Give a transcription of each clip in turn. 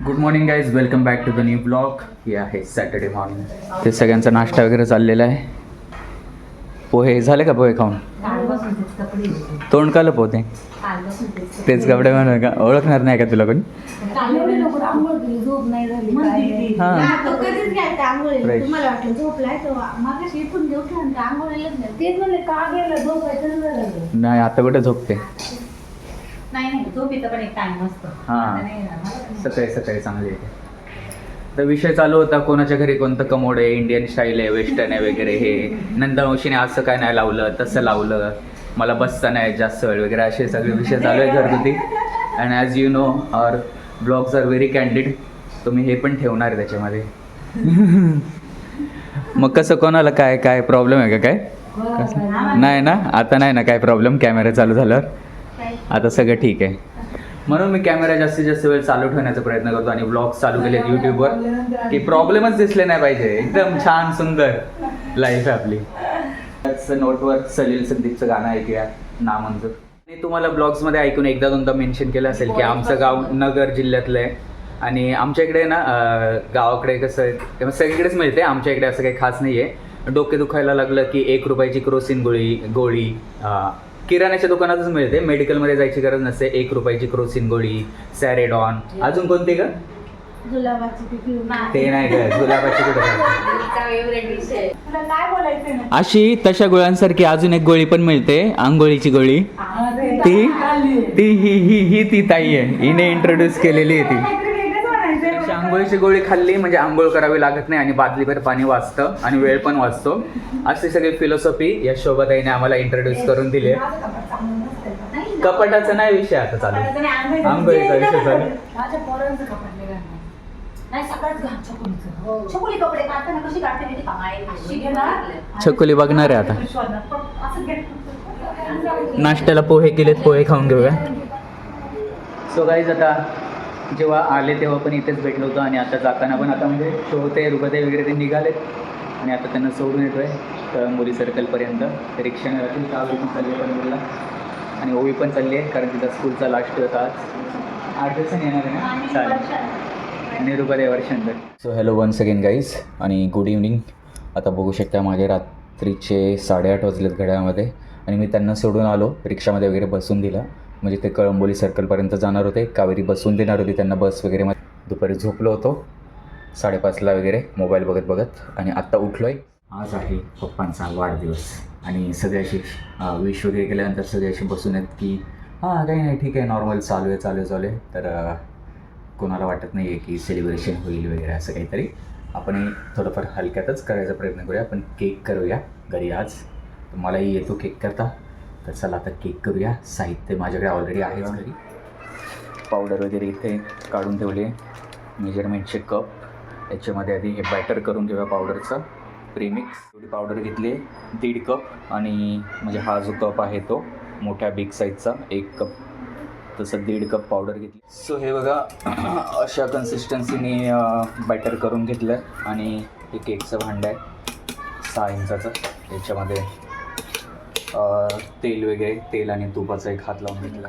Good morning guys, welcome back to the new blog. हे आहे Saturday morning. ते सगळ्यांचा नाश्ता वगैरे चाललेला आहे. पोहे झाले का? पोहे खाऊन तोंड का लपवते? तेच कपडे म्हणून का? ओळखणार नाही का तुला कोणी? नाही, आता कुठे झोपते? सकाळी सकाळी चांगली आहे. तर विषय चालू होता कोणाच्या घरी कोणतं कमोड आहे, इंडियन स्टाईल आहे, वेस्टर्न आहे वगैरे. हे नंदावशीने असं काय नाही लावलं, तसं लावलं, मला बसता नाही जास्त वेळ वगैरे, असे सगळे विषय चालू आहे घरगुती. And as you know our blogs are very candid. तुम्ही हे पण ठेवणार आहे त्याच्यामध्ये. मग कसं, कोणाला काय काय प्रॉब्लेम आहे का? काय नाही ना? आता नाही ना काय प्रॉब्लेम? कॅमेरा चालू झाल्यावर आता सगळं ठीक आहे. म्हणून मी कॅमेरा जास्तीत जास्त वेळ चालू ठेवण्याचा प्रयत्न करतो आणि ब्लॉग्स चालू केले यूट्यूबवर की प्रॉब्लेमच दिसले नाही पाहिजे. एकदम छान सुंदर लाईफ आहे आपली. नोटवर सलील संदीपचं गाणं ऐकूया, नामंजूर. मी तुम्हाला ब्लॉग्समध्ये ऐकून एकदा दोनदा मेन्शन केलं असेल की आमचं गाव नगर जिल्ह्यातलं आहे आणि आमच्या इकडे ना गावाकडे कसं आहे, सगळीकडेच मिळते, आमच्या इकडे असं काही खास नाही आहे. डोके दुखायला लागलं की 1 रुपयाची क्रोसिन गोळी किराण्याच्या दुकानातच मिळते, मेडिकलमध्ये जायची गरज नसते. 1 रुपयाची क्रोसिन गोळी, सॅरेडॉन, अजून कोणती का? ते नाही का? जुलाबाची कुठे? अशी तशा गोळ्यांसारखी अजून एक गोळी पण मिळते, आंघोळीची गोळी. ती ती ही ही ही ती ताई आहे, हिने इंट्रोड्यूस केलेली आहे ती. आंघोळीची गोळी खाल्ली म्हणजे आंघोळ करावी लागत नाही आणि बादलीभर पाणी वाचतं आणि वेळ पण वाचतो. अशी सगळी फिलॉसॉफी या शोभाताईने आम्हाला इंट्रोड्यूस करून दिली आहे. कपाटाचा नाही विषय आता चालू, आंघोळीचा विषय चालू. छकुली बघणार आहे आता. नाश्त्याला पोहे केलेत, पोहे खाऊन घेऊया. सो गाईज, आता जेव्हा आले तेव्हा पण इथेच भेटलो होतो आणि आता जाताना पण आता म्हणजे शोभते रुपये वगैरे ते निघालेत आणि आता त्यांना सोडून येतो आहे कळंबोली सर्कलपर्यंत. रिक्षाने राहतील, कावरी पण चालली आहे पनवेलला आणि ओवी पण चालली आहे कारण तिचा स्कूलचा लास्ट होता आज. 8 दिवसांनी येणार आहे ना? चालेल. आणि रुपये वर्षांतर. So hello once again guys आणि गुड इव्हनिंग. आता बघू शकता माझे रात्रीचे 8:30 वाजलेत घड्याळामध्ये आणि मी त्यांना सोडून आलो, रिक्षामध्ये वगैरे बसून दिला. म्हणजे ते कळंबोली सर्कलपर्यंत जाणार होते, कावेरी बसून देणार होती त्यांना बस वगैरे. दुपारी झोपलो होतो 5:30ला वगैरे मोबाईल बघत बघत आणि आत्ता उठलो आहे. आज आहे पप्पांचा वाढदिवस आणि सगळ्याशी विश वगैरे केल्यानंतर सगळ्याशी बसून आहेत की हां काही नाही ठीक आहे, नॉर्मल चालू आहे. तर कोणाला वाटत नाही आहे की सेलिब्रेशन होईल वगैरे असं काहीतरी. आपण थोडंफार हलक्यातच करायचा प्रयत्न करूया. आपण केक करूया घरी आज. मलाही येतो केक करता, तर चला आता केक करूया. साहित्य माझ्याकडे ऑलरेडी आहेच घरी. पावडर वगैरे इथे काढून ठेवले, मेजरमेंटचे कप. याच्यामध्ये आधी हे बॅटर करून घेऊया पावडरचं, प्रीमिक्स. थोडी पावडर घेतली 1.5 कप आणि म्हणजे हा जो कप आहे तो मोठ्या बिग साईजचा 1 कप, तसं 1.5 कप पावडर घेतली. सो हे बघा अशा कन्सिस्टन्सीने बॅटर करून घेतलं आहे आणि हे केकचं भांडं आहे 6 इंचाचं. याच्यामध्ये तेल आणि तुपाचा एक हात लावून घेतला.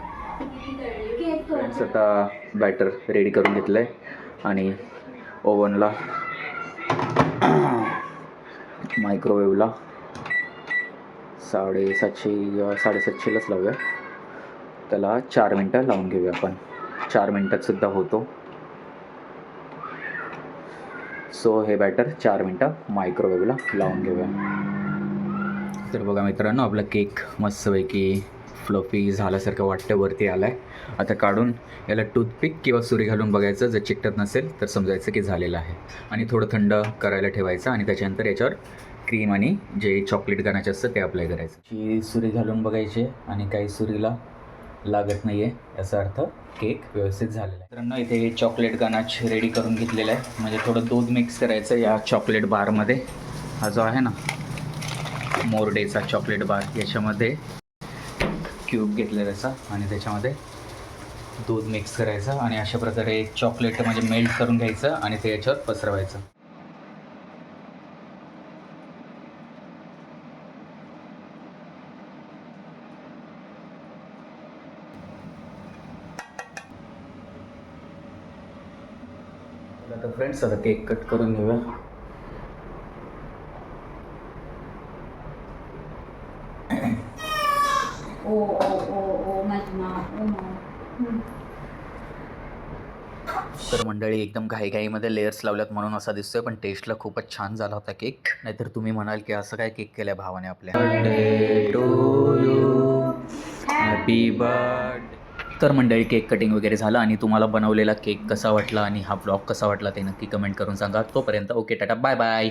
आता बॅटर रेडी करून घेतलं आहे आणि ओव्हनला मायक्रोवेव्हला 750-750लाच लावूया. त्याला 4 मिनटं लावून घेऊया आपण. 4 मिनटातसुद्धा होतो. सो हे बॅटर 4 मिनटं मायक्रोवेव्हला लावून घेऊया. तर बघा मित्रांनो, आपला केक मस्तपैकी फ्लफी झाल्यासारखं वाटतं, वरती आला आहे. आता काढून याला टूथपिक किंवा सुरी घालून बघायचं, जर चिकटत नसेल तर समजायचं की झालेलं आहे. आणि थोडं थंड करायला ठेवायचं आणि त्याच्यानंतर याच्यावर क्रीम आणि जे चॉकलेट गनाचे असतं ते अप्लाय करायचं. ही सुरी घालून बघायची आणि काही सुरीला लागत नाही आहे, याचा अर्थ केक व्यवस्थित झालेला आहे. मित्रांनो, इथे चॉकलेट गनाच रेडी करून घेतलेलं आहे. म्हणजे थोडं दूध मिक्स करायचं या चॉकलेट बारमध्ये. हा जो आहे ना मोरडेचा चॉकलेट बार, याच्यामध्ये क्यूब घेतला त्याचा आणि त्याच्यामध्ये दूध मिक्स करायचं आणि अशा प्रकारे चॉकलेट म्हणजे मेल्ट करून घ्यायचं आणि ते याच्यावर पसरवायचं. आता फ्रेंड्स आता केक कट करून घेऊया. ओ ओ ओ ओ माझी मा ओ मा. तर मंडळी एकदम घाईघाईमध्ये लेयर्स लावल्यात म्हणून असा दिसतोय, पण टेस्टला खूपच छान झाला होता केक. नाहीतर तुम्ही म्हणाल की असं काय केक केलं भावाने आपल्या. Birthday to you, happy birthday. तर मंडळी केक कटिंग वगैरे झालं आणि तुम्हाला बनवलेला केक कसा वाटला आणि हा ब्लॉग कसा वाटला ते नक्की कमेंट करून सांगा. तोपर्यंत ओके टाटा बाय बाय.